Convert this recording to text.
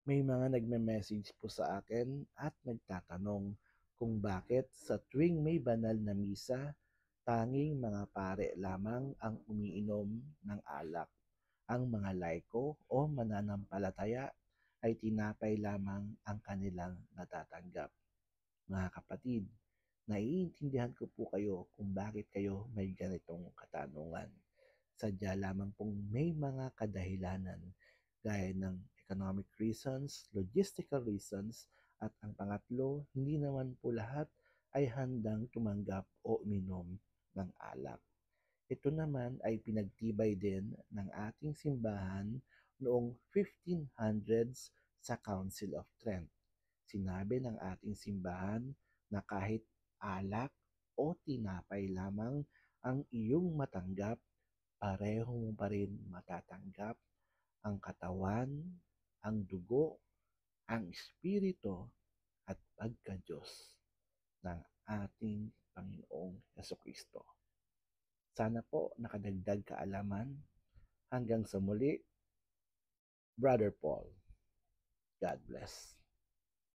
May mga nagme-message po sa akin at nagtatanong kung bakit sa tuwing may banal na misa, tanging mga pare lamang ang umiinom ng alak. Ang mga laiko o mananampalataya ay tinapay lamang ang kanilang natatanggap. Mga kapatid, naiintindihan ko po kayo kung bakit kayo may ganitong katanungan. Sadya lamang pong may mga kadahilanan gaya ng economic reasons, logistical reasons, at ang pangatlo, hindi naman po lahat ay handang tumanggap o uminom ng alak. Ito naman ay pinagtibay din ng ating simbahan noong 1500s sa Council of Trent. Sinabi ng ating simbahan na kahit alak o tinapay lamang ang iyong matanggap, pareho mo pa rin matatanggap ang katawan, ang dugo, ang espiritu at pagka-Diyos ng ating Panginoong Kristo. Sana po nakadagdag kaalaman. Hanggang sa muli, Brother Paul. God bless.